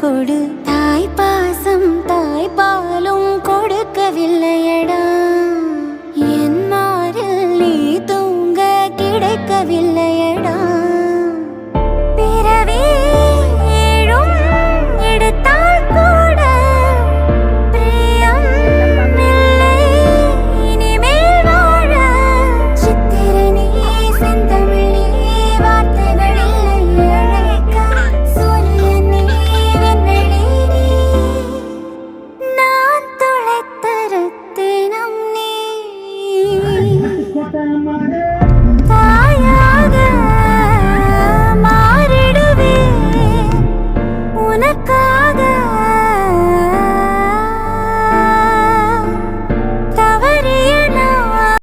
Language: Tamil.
கொடு. தாய் பாசம் தாய் பாலும் கொடுக்கவில்லையடா. என் மாரில் நீ தூங்க கிடைக்கவில்லையடா. பிறவி ஏழும் எடுத்தால் கூட பிரியம் இல்லை இனிமேல் வாழ. சித்திரை நீ செந்தமிழ் நீ வார்த்தைகள் இல்லை அழைக்க. சூரியன் நீ வெண்வெளி நீ நான் துளைத்த ரத்தினம் நீ.